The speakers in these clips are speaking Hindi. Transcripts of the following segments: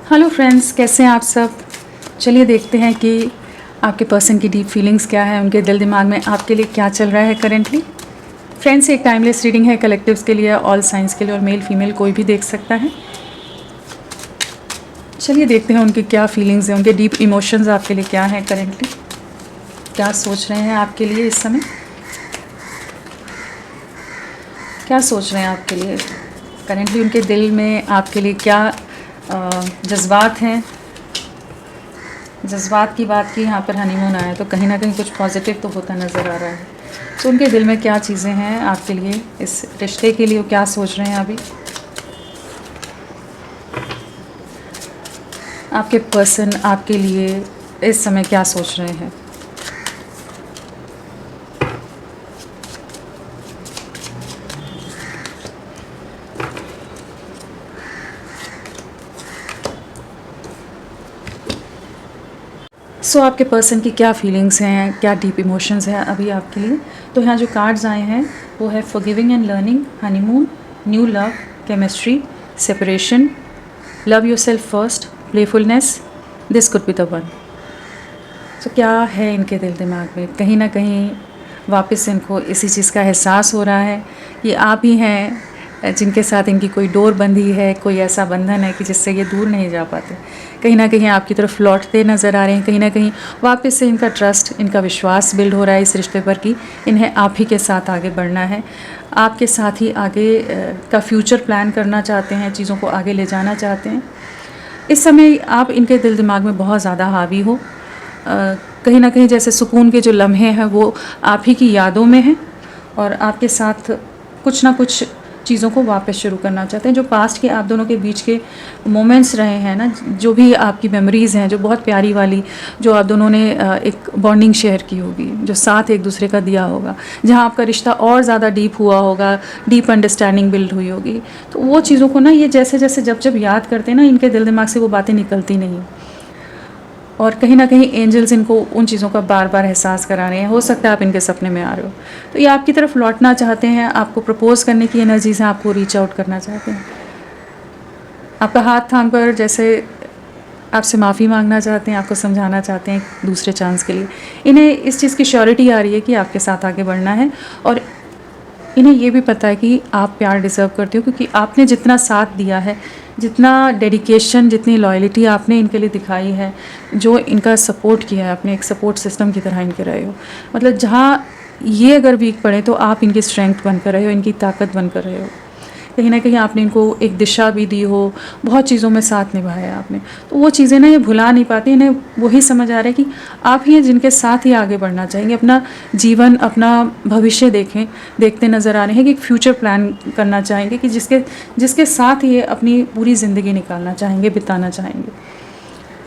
हेलो फ्रेंड्स, कैसे हैं आप सब। चलिए देखते हैं कि आपके पर्सन की डीप फीलिंग्स क्या है, उनके दिल दिमाग में आपके लिए क्या चल रहा है करेंटली। फ्रेंड्स, एक टाइमलेस रीडिंग है, कलेक्टिव्स के लिए, ऑल साइंस के लिए, और मेल फीमेल कोई भी देख सकता है। चलिए देखते हैं उनकी क्या फीलिंग्स हैं, उनके डीप इमोशंस आपके लिए क्या हैं करेंटली, क्या सोच रहे हैं आपके लिए इस समय, क्या सोच रहे हैं आपके लिए करेंटली, उनके दिल में आपके लिए क्या जज्बात हैं। जज्बात की बात की, यहाँ पर हनीमून आया तो कहीं ना कहीं कुछ पॉजिटिव तो होता नज़र आ रहा है। तो उनके दिल में क्या चीज़ें हैं आपके लिए, इस रिश्ते के लिए वो क्या सोच रहे हैं अभी। आपके पर्सन आपके लिए इस समय क्या सोच रहे हैं। आपके पर्सन की क्या फीलिंग्स हैं, क्या डीप इमोशंस हैं अभी आपके लिए। तो यहाँ जो कार्ड्स आए हैं वो है forgiving and learning, honeymoon, new love, chemistry, separation, love yourself first, playfulness, this could be the one. तो क्या है इनके दिल दिमाग में, कहीं ना कहीं वापस इनको इसी चीज़ का एहसास हो रहा है कि आप ही हैं जिनके साथ इनकी कोई डोर बंधी है, कोई ऐसा बंधन है कि जिससे ये दूर नहीं जा पाते। कहीं ना कहीं आपकी तरफ लौटते नज़र आ रहे हैं, कहीं ना कहीं वापस से इनका ट्रस्ट, इनका विश्वास बिल्ड हो रहा है इस रिश्ते पर कि इन्हें आप ही के साथ आगे बढ़ना है, आपके साथ ही आगे का फ्यूचर प्लान करना चाहते हैं, चीज़ों को आगे ले जाना चाहते हैं। इस समय आप इनके दिल दिमाग में बहुत ज़्यादा हावी हो, कहीं ना कहीं जैसे सुकून के जो लम्हे हैं वो आप ही की यादों में हैं, और आपके साथ कुछ ना कुछ चीज़ों को वापस शुरू करना चाहते हैं। जो पास्ट के आप दोनों के बीच के मोमेंट्स रहे हैं ना, जो भी आपकी मेमोरीज़ हैं, जो बहुत प्यारी वाली, जो आप दोनों ने एक बॉन्डिंग शेयर की होगी, जो साथ एक दूसरे का दिया होगा, जहाँ आपका रिश्ता और ज़्यादा डीप हुआ होगा, डीप अंडरस्टैंडिंग बिल्ड हुई होगी, तो वो चीज़ों को ना ये जैसे जैसे जब जब याद करते हैं ना, इनके दिल दिमाग से वो बातें निकलती नहीं। और कहीं ना कहीं एंजल्स इनको उन चीज़ों का बार बार एहसास करा रहे हैं। हो सकता है आप इनके सपने में आ रहे हो, तो ये आपकी तरफ लौटना चाहते हैं, आपको प्रपोज करने की एनर्जी से आपको रीच आउट करना चाहते हैं, आपका हाथ थाम कर जैसे आपसे माफ़ी मांगना चाहते हैं, आपको समझाना चाहते हैं दूसरे चांस के लिए। इन्हें इस चीज़ की श्योरिटी आ रही है कि आपके साथ आगे बढ़ना है, और इन्हें ये भी पता है कि आप प्यार डिज़र्व करते हो, क्योंकि आपने जितना साथ दिया है, जितना डेडिकेशन, जितनी लॉयल्टी आपने इनके लिए दिखाई है, जो इनका सपोर्ट किया है, आपने एक सपोर्ट सिस्टम की तरह इनके रहे हो। मतलब जहाँ ये अगर वीक पड़े तो आप इनकी स्ट्रेंथ बनकर रहे हो, इनकी ताकत बनकर रहे हो। कहीं ना कहीं आपने इनको एक दिशा भी दी हो, बहुत चीज़ों में साथ निभाया है आपने, तो वो चीज़ें ना ये भुला नहीं पाती। इन्हें वही समझ आ रहा है कि आप ही हैं जिनके साथ ही आगे बढ़ना चाहेंगे, अपना जीवन, अपना भविष्य देखते नज़र आ रहे हैं, कि एक फ्यूचर प्लान करना चाहेंगे, कि जिसके साथ ये अपनी पूरी ज़िंदगी निकालना चाहेंगे, बिताना चाहेंगे।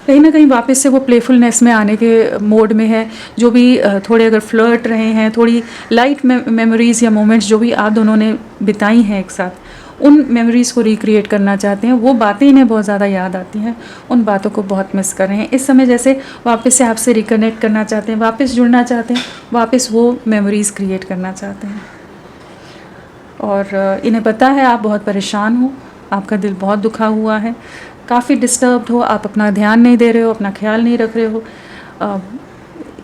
कहीं ना कहीं वापस से वो प्लेफुलनेस में आने के मोड में है। जो भी थोड़े अगर फ्लर्ट रहे हैं, थोड़ी लाइट मेमोरीज़ या मोमेंट्स जो भी आप दोनों ने बिताई हैं एक साथ, उन मेमोरीज़ को रिक्रिएट करना चाहते हैं। वो बातें इन्हें बहुत ज़्यादा याद आती हैं, उन बातों को बहुत मिस कर रहे हैं इस समय। जैसे वापस से आपसे रिकनेक्ट करना चाहते हैं, वापस जुड़ना चाहते हैं, वापस वो मेमोरीज़ क्रिएट करना चाहते हैं। और इन्हें पता है आप बहुत परेशान हो, आपका दिल बहुत दुखा हुआ है, काफ़ी डिस्टर्ब्ड हो, आप अपना ध्यान नहीं दे रहे हो, अपना ख्याल नहीं रख रहे हो।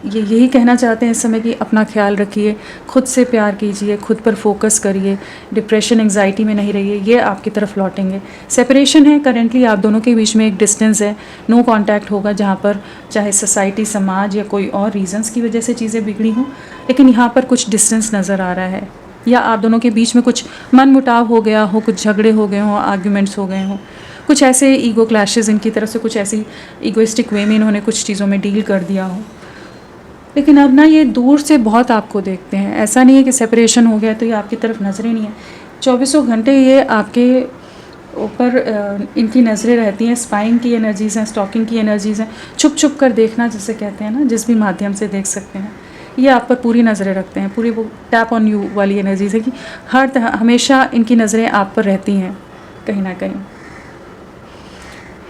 ये यही कहना चाहते हैं इस समय कि अपना ख्याल रखिए, खुद से प्यार कीजिए, खुद पर फोकस करिए, डिप्रेशन, एंग्जाइटी में नहीं रहिए, ये आपकी तरफ लौटेंगे। सेपरेशन है करेंटली, आप दोनों के बीच में एक डिस्टेंस है, नो कांटेक्ट होगा, जहाँ पर चाहे सोसाइटी, समाज या कोई और रीजंस की वजह से चीज़ें बिगड़ी हों, लेकिन यहाँ पर कुछ डिस्टेंस नज़र आ रहा है, या आप दोनों के बीच में कुछ मन मुटाव हो गया हो, कुछ झगड़े हो गए हों, आर्ग्यूमेंट्स हो गए हों, कुछ ऐसे ईगो क्लैशेस इनकी तरफ से, कुछ ऐसी ईगोइस्टिक वे में इन्होंने कुछ चीज़ों में डील कर दिया हो। लेकिन अब ना ये दूर से बहुत आपको देखते हैं। ऐसा नहीं है कि सेपरेशन हो गया तो ये आपकी तरफ नज़रें नहीं है, 24 घंटे ये आपके ऊपर इनकी नज़रें रहती हैं। स्पाइंग की एनर्जीज़ हैं, स्टॉकिंग की एनर्जीज़ हैं, छुप छुप कर देखना जिसे कहते हैं ना, जिस भी माध्यम से देख सकते हैं, ये आप पर पूरी नज़रें रखते हैं। पूरी वो टैप ऑन यू वाली एनर्जीज़ है कि हमेशा इनकी नज़रें आप पर रहती हैं। कहीं ना कहीं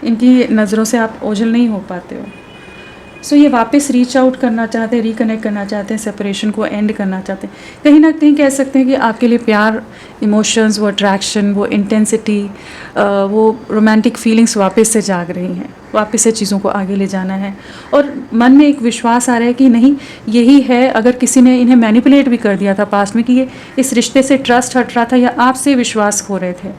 इनकी नज़रों से आप ओझल नहीं हो पाते हो। सो ये वापस रीच आउट करना चाहते हैं, रिकनेक्ट करना चाहते हैं, सेपरेशन को एंड करना चाहते हैं। कहीं ना कहीं कह सकते हैं कि आपके लिए प्यार, इमोशंस, वो अट्रैक्शन, वो इंटेंसिटी, वो रोमांटिक फीलिंग्स वापस से जाग रही हैं, वापस से चीज़ों को आगे ले जाना है। और मन में एक विश्वास आ रहा है कि नहीं, यही है। अगर किसी ने इन्हें मैनिपुलेट भी कर दिया था पास्ट में कि ये इस रिश्ते से ट्रस्ट हट रहा था या आपसे विश्वास खो रहे थे,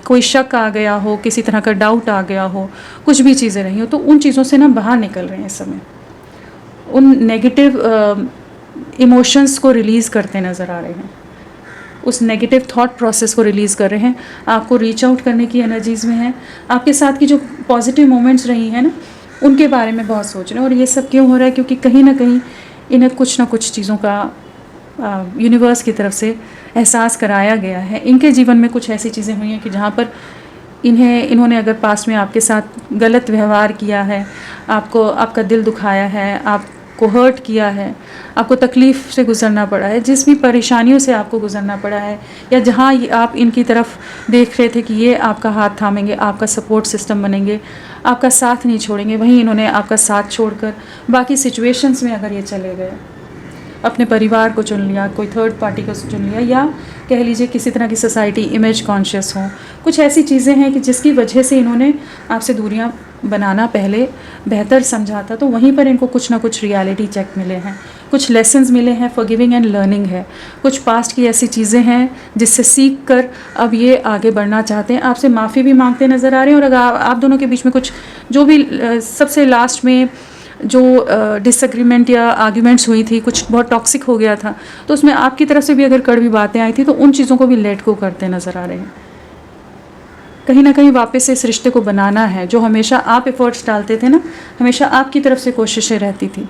कोई शक आ गया हो, किसी तरह का डाउट आ गया हो, कुछ भी चीज़ें रही हो, तो उन चीज़ों से ना बाहर निकल रहे हैं इस समय। उन नेगेटिव इमोशंस को रिलीज़ करते नज़र आ रहे हैं, उस नेगेटिव थॉट प्रोसेस को रिलीज़ कर रहे हैं। आपको रीच आउट करने की एनर्जीज़ में हैं। आपके साथ की जो पॉजिटिव मोमेंट्स रही हैं ना, उनके बारे में बहुत सोच रहे हैं। और ये सब क्यों हो रहा है? क्योंकि कहीं ना कहीं इन्हें कुछ ना कुछ चीज़ों का यूनिवर्स की तरफ से एहसास कराया गया है। इनके जीवन में कुछ ऐसी चीज़ें हुई हैं कि जहाँ पर इन्होंने अगर पास्ट में आपके साथ गलत व्यवहार किया है, आपको आपका दिल दुखाया है, आपको हर्ट किया है, आपको तकलीफ़ से गुज़रना पड़ा है, जिस भी परेशानियों से आपको गुज़रना पड़ा है, या जहाँ आप इनकी तरफ देख रहे थे कि ये आपका हाथ थामेंगे, आपका सपोर्ट सिस्टम बनेंगे, आपका साथ नहीं छोड़ेंगे, वहीं इन्होंने आपका साथ छोड़कर बाकी सिचुएशंस में अगर ये चले गए, अपने परिवार को चुन लिया, कोई थर्ड पार्टी को चुन लिया, या कह लीजिए किसी तरह की सोसाइटी इमेज कॉन्शियस हो, कुछ ऐसी चीज़ें हैं कि जिसकी वजह से इन्होंने आपसे दूरियां बनाना पहले बेहतर समझा था। तो वहीं पर इनको कुछ ना कुछ रियलिटी चेक मिले हैं, कुछ लेसन्स मिले हैं, फॉरगिविंग एंड लर्निंग है, कुछ पास्ट की ऐसी चीज़ें हैं जिससे सीख कर अब ये आगे बढ़ना चाहते हैं। आपसे माफ़ी भी मांगते नज़र आ रहे हैं। और अगर आप दोनों के बीच में कुछ जो भी सबसे लास्ट में जो डिसएग्रीमेंट या आर्ग्यूमेंट्स हुई थी, कुछ बहुत टॉक्सिक हो गया था, तो उसमें आपकी तरफ से भी अगर कड़वी बातें आई थी, तो उन चीज़ों को भी लेट गो करते नज़र आ रहे हैं। कहीं ना कहीं वापस से इस रिश्ते को बनाना है। जो हमेशा आप एफर्ट्स डालते थे ना, हमेशा आपकी तरफ से कोशिशें रहती थी,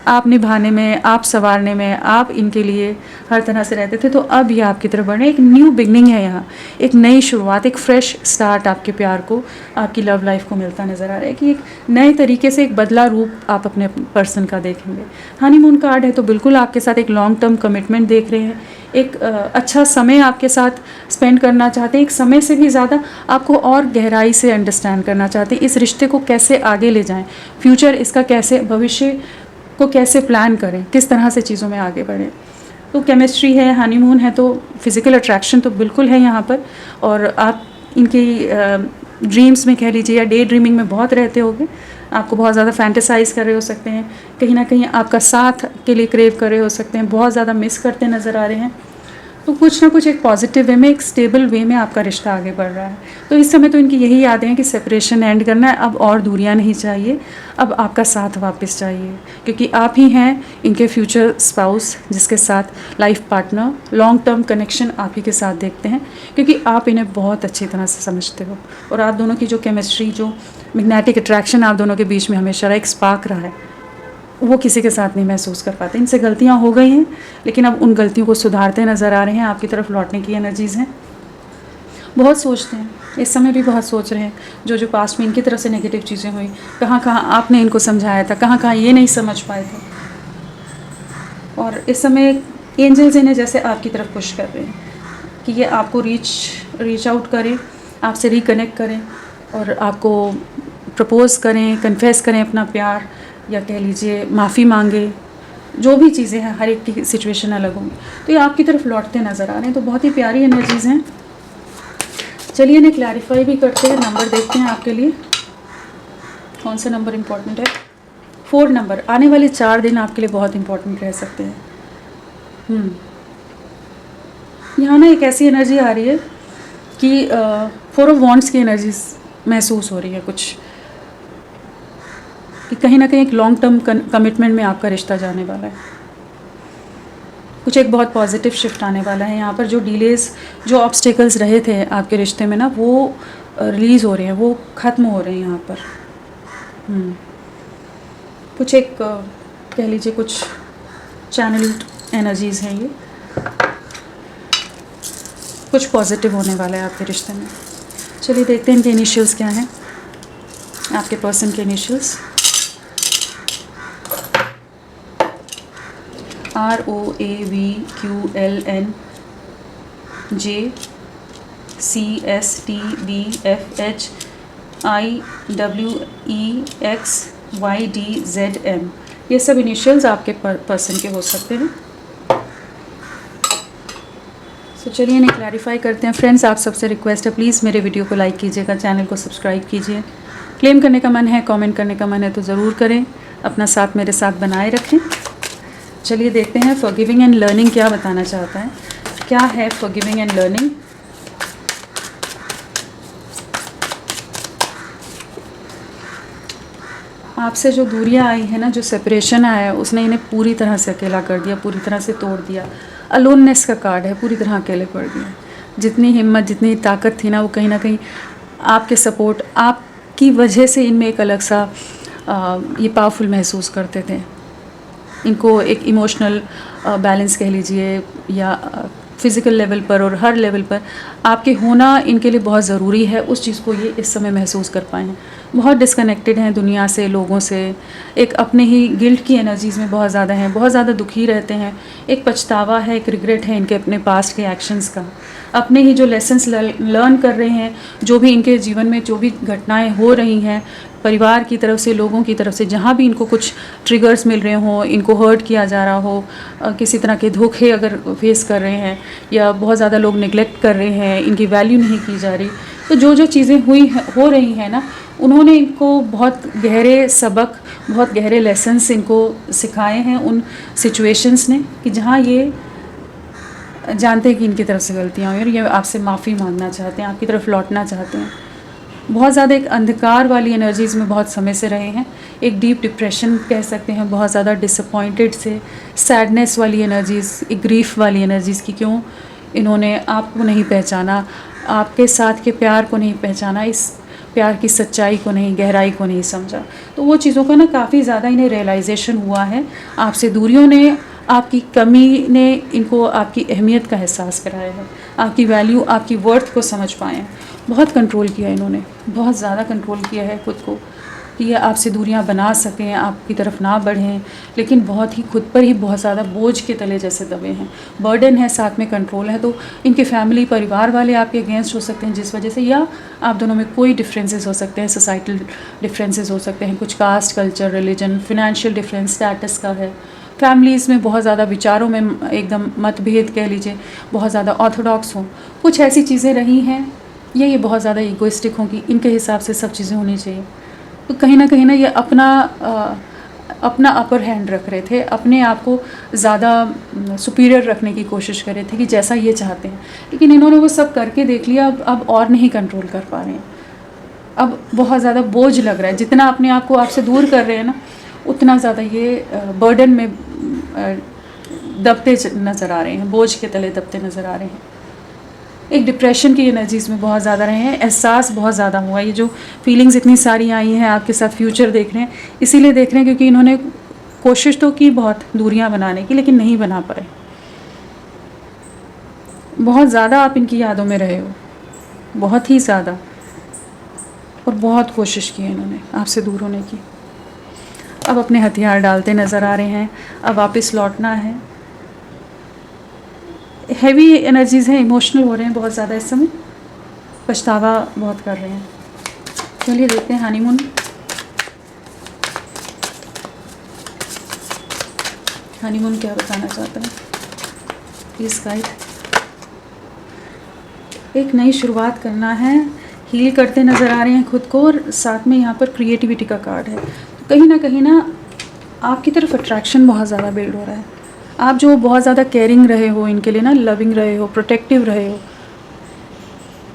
आप निभाने में, आप संवारने में, आप इनके लिए हर तरह से रहते थे। तो अब ये आपकी तरफ बढ़ रहे हैं। एक न्यू बिगनिंग है यहाँ, एक नई शुरुआत, एक फ्रेश स्टार्ट आपके प्यार को, आपकी लव लाइफ को मिलता नज़र आ रहा है कि एक नए तरीके से एक बदला रूप आप अपने पर्सन का देखेंगे। हनीमून कार्ड है तो बिल्कुल आपके साथ एक लॉन्ग टर्म कमिटमेंट देख रहे हैं, एक अच्छा समय आपके साथ स्पेंड करना चाहते हैं। एक समय से भी ज़्यादा आपको और गहराई से अंडरस्टैंड करना चाहते हैं, इस रिश्ते को कैसे आगे ले जाएं, फ्यूचर इसका कैसे, भविष्य को कैसे प्लान करें, किस तरह से चीज़ों में आगे बढ़ें। तो केमिस्ट्री है, हनीमून है, तो फिज़िकल अट्रैक्शन तो बिल्कुल है यहाँ पर। और आप इनकी ड्रीम्स में कह लीजिए या डे ड्रीमिंग में बहुत रहते होंगे, आपको बहुत ज़्यादा फैंटेसाइज कर रहे हो सकते हैं, कहीं ना कहीं आपका साथ के लिए क्रेव कर रहे हो सकते हैं, बहुत ज़्यादा मिस करते नज़र आ रहे हैं। तो कुछ ना कुछ एक पॉजिटिव वे में, एक स्टेबल वे में आपका रिश्ता आगे बढ़ रहा है। तो इस समय तो इनकी यही यादें हैं कि सेपरेशन एंड करना है, अब और दूरियां नहीं चाहिए, अब आपका साथ वापस चाहिए, क्योंकि आप ही हैं इनके फ्यूचर स्पाउस, जिसके साथ life partner, long term connection आप ही के साथ देखते हैं, क्योंकि आप इन्हें बहुत अच्छी तरह से समझते हो। और आप दोनों की जो केमिस्ट्री, जो मैग्नेटिक अट्रैक्शन आप दोनों के बीच में हमेशा रहा, एक स्पार्क रहा है, वो किसी के साथ नहीं महसूस कर पाते। इनसे गलतियां हो गई हैं, लेकिन अब उन गलतियों को सुधारते नज़र आ रहे हैं, आपकी तरफ लौटने की एनर्जीज़ हैं। बहुत सोचते हैं, इस समय भी बहुत सोच रहे हैं, जो पास्ट में इनकी तरफ से नेगेटिव चीज़ें हुई, कहाँ कहाँ आपने इनको समझाया था, कहाँ कहाँ ये नहीं समझ पाए थे। और इस समय एंजल्स इन्हें जैसे आपकी तरफ पुश कर रहे हैं कि ये आपको रीच आउट करें, आपसे रिकनेक्ट करें, और आपको प्रपोज़ करें, कन्फेस करें अपना प्यार, या कह लीजिए माफ़ी मांगे। जो भी चीज़ें हैं, हर एक की सिचुएशन अलग होंगी, तो ये आपकी तरफ लौटते नज़र आ रहे हैं। तो बहुत ही प्यारी एनर्जीज़ हैं। चलिए इन्हें क्लैरिफाई भी करते हैं, नंबर देखते हैं आपके लिए कौन सा नंबर इम्पोर्टेंट है। 4 नंबर, आने वाले 4 दिन आपके लिए बहुत इम्पोर्टेंट रह सकते हैं। यहाँ ना एक ऐसी एनर्जी आ रही है कि 4 ऑफ वॉन्ड्स की एनर्जीज महसूस हो रही है कुछ, कि कहीं ना कहीं एक लॉन्ग टर्म कमिटमेंट में आपका रिश्ता जाने वाला है, कुछ एक बहुत पॉजिटिव शिफ्ट आने वाला है। यहाँ पर जो डिलेज़, जो ऑब्स्टिकल्स रहे थे आपके रिश्ते में ना, वो रिलीज़ हो रहे हैं, वो ख़त्म हो रहे हैं यहाँ पर। कुछ एक कह लीजिए कुछ चैनल्ड एनर्जीज़ हैं, ये कुछ पॉजिटिव होने वाला है आपके रिश्ते में। चलिए देखते हैं इनके इनिशियल्स क्या हैं, आपके पर्सन के initials. ROAVQLN JCSTBFH IWEX YDZM, ये सब इनिशियल्स आपके पर्सन के हो सकते हैं। तो चलिए इन्हें क्लैरिफाई करते हैं। फ्रेंड्स, आप सबसे रिक्वेस्ट है, प्लीज़ मेरे वीडियो को लाइक कीजिएगा, चैनल को सब्सक्राइब कीजिए। क्लेम करने का मन है, कमेंट करने का मन है तो ज़रूर करें, अपना साथ मेरे साथ बनाए रखें। चलिए देखते हैं फॉरगिविंग एंड लर्निंग क्या बताना चाहता है। क्या है फॉरगिविंग एंड लर्निंग? आपसे जो दूरियां आई है ना, जो सेपरेशन आया है, उसने इन्हें पूरी तरह से अकेला कर दिया, पूरी तरह से तोड़ दिया। अलोननेस का कार्ड है, पूरी तरह अकेले पड़ गए। जितनी हिम्मत, जितनी ताकत थी ना, वो कहीं ना कहीं आपके सपोर्ट, आपकी वजह से इनमें एक अलग सा ये पावरफुल महसूस करते थे। इनको एक इमोशनल बैलेंस कह लीजिए, या फिज़िकल लेवल पर और हर लेवल पर आपके होना इनके लिए बहुत ज़रूरी है। उस चीज़ को ये इस समय महसूस कर पाए हैं। बहुत डिस्कनेक्टेड हैं दुनिया से, लोगों से, एक अपने ही गिल्ट की एनर्जीज़ में बहुत ज़्यादा हैं, बहुत ज़्यादा दुखी रहते हैं। एक पछतावा है, एक रिग्रेट है इनके अपने पास्ट के एक्शंस का, अपने ही जो लेसन्स लर्न कर रहे हैं, जो भी इनके जीवन में जो भी घटनाएं हो रही हैं, परिवार की तरफ से, लोगों की तरफ से, जहाँ भी इनको कुछ ट्रिगर्स मिल रहे हों, इनको हर्ट किया जा रहा हो, किसी तरह के धोखे अगर फेस कर रहे हैं, या बहुत ज़्यादा लोग निगलेक्ट कर रहे हैं, इनकी वैल्यू नहीं की जा रही, तो जो जो चीज़ें हो रही हैं ना, उन्होंने इनको बहुत गहरे सबक, बहुत गहरे लेसन्स इनको सिखाए हैं उन सिचुएशंस ने, कि जहाँ ये जानते हैं कि इनकी तरफ से गलतियाँ हुई और ये आपसे माफ़ी मांगना चाहते हैं, आपकी तरफ लौटना चाहते हैं। बहुत ज़्यादा एक अंधकार वाली एनर्जीज़ में बहुत समय से रहे हैं, एक डीप डिप्रेशन कह सकते हैं, बहुत ज़्यादा डिसअपॉइंटेड से, सैडनेस वाली एनर्जीज़, एक ग्रीफ वाली एनर्जीज़ की क्यों इन्होंने आपको नहीं पहचाना, आपके साथ के प्यार को नहीं पहचाना, इस प्यार की सच्चाई को नहीं, गहराई को नहीं समझा। तो वो चीज़ों का ना काफ़ी ज़्यादा इन्हें रियलाइजेशन हुआ है। आपसे दूरियों ने, आपकी कमी ने इनको आपकी अहमियत का एहसास कराया है, आपकी वैल्यू, आपकी वर्थ को समझ पाए हैं। बहुत कंट्रोल किया इन्होंने, बहुत ज़्यादा कंट्रोल किया है खुद को, कि ये आपसे दूरियां बना सकें, आपकी तरफ ना बढ़ें, लेकिन बहुत ही खुद पर ही बहुत ज़्यादा बोझ के तले जैसे दबे हैं। बर्डन है, साथ में कंट्रोल है। तो इनके फैमिली, परिवार वाले आपके अगेंस्ट हो सकते हैं जिस वजह से, या आप दोनों में कोई डिफरेंसेस हो सकते हैं, सोसाइटल डिफरेंसेस हो सकते हैं, कुछ caste, culture, religion, financial difference, status का है। फैमिलीज़ में बहुत ज़्यादा विचारों में एकदम मतभेद कह लीजिए, बहुत ज़्यादा ऑर्थोडॉक्स हों, कुछ ऐसी चीज़ें रही हैं, ये बहुत ज़्यादा ईगोइस्टिक हों कि इनके हिसाब से सब चीज़ें होनी चाहिए। तो कहीं ना ये अपना अपर हैंड रख रहे थे, अपने आप को ज़्यादा सुपीरियर रखने की कोशिश कर रहे थे कि जैसा ये चाहते हैं। लेकिन इन्होंने वो सब करके देख लिया, अब और नहीं कंट्रोल कर पा रहे हैं। अब बहुत ज़्यादा बोझ लग रहा है, जितना अपने आप को आपसे दूर कर रहे हैं ना, उतना ज़्यादा ये बर्डन में दबते नज़र आ रहे हैं, बोझ के तले दबते नज़र आ रहे हैं। एक डिप्रेशन की एनर्जीज़ में बहुत ज़्यादा रहे हैं, एहसास बहुत ज़्यादा हुआ। ये जो फीलिंग्स इतनी सारी आई हैं, आपके साथ फ्यूचर देख रहे हैं, इसीलिए देख रहे हैं क्योंकि इन्होंने कोशिश तो की बहुत दूरियां बनाने की, लेकिन नहीं बना पाए। बहुत ज़्यादा आप इनकी यादों में रहे हो, बहुत ही ज़्यादा, और बहुत कोशिश की है इन्होंने आपसे दूर होने की। अब अपने हथियार डालते नज़र आ रहे हैं, अब वापस लौटना है। हैवी एनर्जीज़ हैं, इमोशनल हो रहे हैं बहुत ज़्यादा इस समय, पछतावा बहुत कर रहे हैं। चलिए देखते हैं हनीमून। हनीमून क्या बताना चाहता है, प्लीज़ गाइड। एक नई शुरुआत करना है, हील करते नज़र आ रहे हैं खुद को, और साथ में यहाँ पर क्रिएटिविटी का कार्ड है। तो कहीं ना आपकी तरफ अट्रैक्शन बहुत ज़्यादा बिल्ड हो रहा है। आप जो बहुत ज़्यादा केयरिंग रहे हो इनके लिए ना, लविंग रहे हो, प्रोटेक्टिव रहे हो,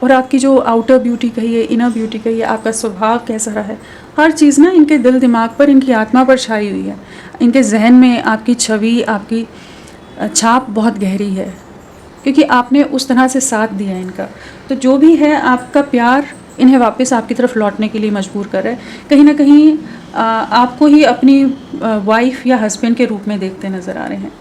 और आपकी जो आउटर ब्यूटी कहिए, इनर ब्यूटी कहिए, आपका स्वभाव कैसा रहा है, हर चीज़ ना इनके दिल दिमाग पर, इनकी आत्मा पर छाई हुई है। इनके जहन में आपकी छवि, आपकी छाप बहुत गहरी है, क्योंकि आपने उस तरह से साथ दिया है इनका। तो जो भी है, आपका प्यार इन्हें वापस आपकी तरफ लौटने के लिए मजबूर कर रहा है। कहीं ना कहीं आपको ही अपनी वाइफ या हस्बैंड के रूप में देखते नज़र आ रहे हैं।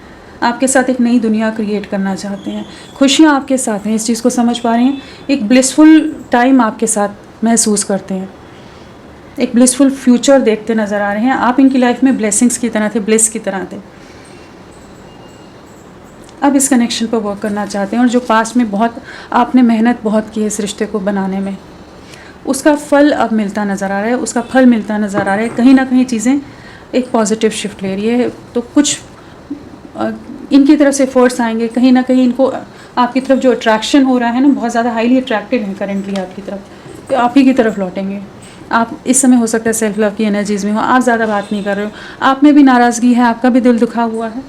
आपके साथ एक नई दुनिया क्रिएट करना चाहते हैं, खुशियाँ आपके साथ हैं, इस चीज़ को समझ पा रहे हैं। एक ब्लिसफुल टाइम आपके साथ महसूस करते हैं, एक ब्लिसफुल फ्यूचर देखते नज़र आ रहे हैं। आप इनकी लाइफ में ब्लेसिंग्स की तरह थे, ब्लिस की तरह थे। अब इस कनेक्शन पर वर्क करना चाहते हैं, और जो पास्ट में बहुत आपने मेहनत बहुत की है इस रिश्ते को बनाने में, उसका फल अब मिलता नज़र आ रहा है, उसका फल मिलता नज़र आ रहा है। कहीं ना कहीं चीज़ें एक पॉजिटिव शिफ्ट ले रही है, तो कुछ इनकी तरफ से एफर्ट्स आएंगे, कहीं ना कहीं इनको आपकी तरफ जो अट्रैक्शन हो रहा है ना, बहुत ज़्यादा हाईली अट्रैक्टेड है करेंटली आपकी तरफ, तो आप ही की तरफ लौटेंगे। आप इस समय हो सकता है सेल्फ लव की एनर्जीज़ में हो, आप ज़्यादा बात नहीं कर रहे हो, आप में भी नाराज़गी है, आपका भी दिल दुखा हुआ है,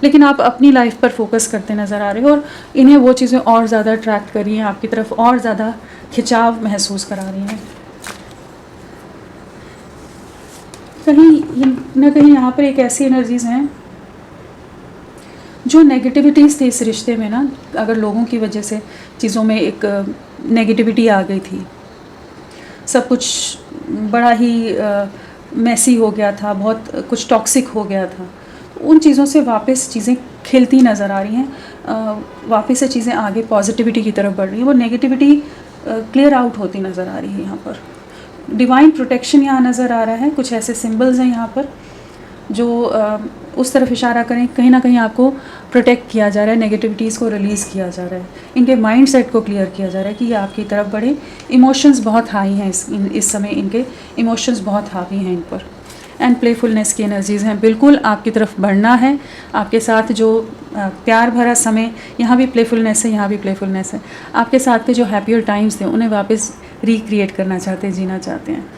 लेकिन आप अपनी लाइफ पर फोकस करते नज़र आ रहे हो और इन्हें वो चीज़ें और ज़्यादा अट्रैक्ट कर रही हैं आपकी तरफ, और ज़्यादा खिंचाव महसूस करा रही हैं। कहीं ना कहीं यहाँ पर एक ऐसी एनर्जीज़ हैं जो नेगेटिविटीज़ थी इस रिश्ते में ना, अगर लोगों की वजह से चीज़ों में एक नेगेटिविटी आ गई थी, सब कुछ बड़ा ही मैसी हो गया था, बहुत कुछ टॉक्सिक हो गया था, उन चीज़ों से वापस चीज़ें खिलती नज़र आ रही हैं, वापस से चीज़ें आगे पॉजिटिविटी की तरफ बढ़ रही हैं, वो नेगेटिविटी क्लियर आउट होती नज़र आ रही है। यहाँ पर डिवाइन प्रोटेक्शन यहाँ नज़र आ रहा है, कुछ ऐसे सिंबल्स हैं यहाँ पर जो उस तरफ इशारा करें, कहीं ना कहीं आपको प्रोटेक्ट किया जा रहा है, नेगेटिविटीज़ को रिलीज़ किया जा रहा है, इनके माइंड सेट को क्लियर किया जा रहा है कि ये आपकी तरफ बढ़े। इमोशंस बहुत हाई हैं इस समय, इनके इमोशंस बहुत हावी हैं इन पर, एंड प्लेफुलनेस की एनर्जीज़ हैं, बिल्कुल आपकी तरफ बढ़ना है। आपके साथ जो प्यार भरा समय, यहाँ भी प्लेफुलनेस है, यहाँ भी प्लेफुलनेस है, आपके साथ के जो हैप्पियर टाइम्स थे उन्हें वापस रिक्रिएट करना चाहते हैं, जीना चाहते हैं।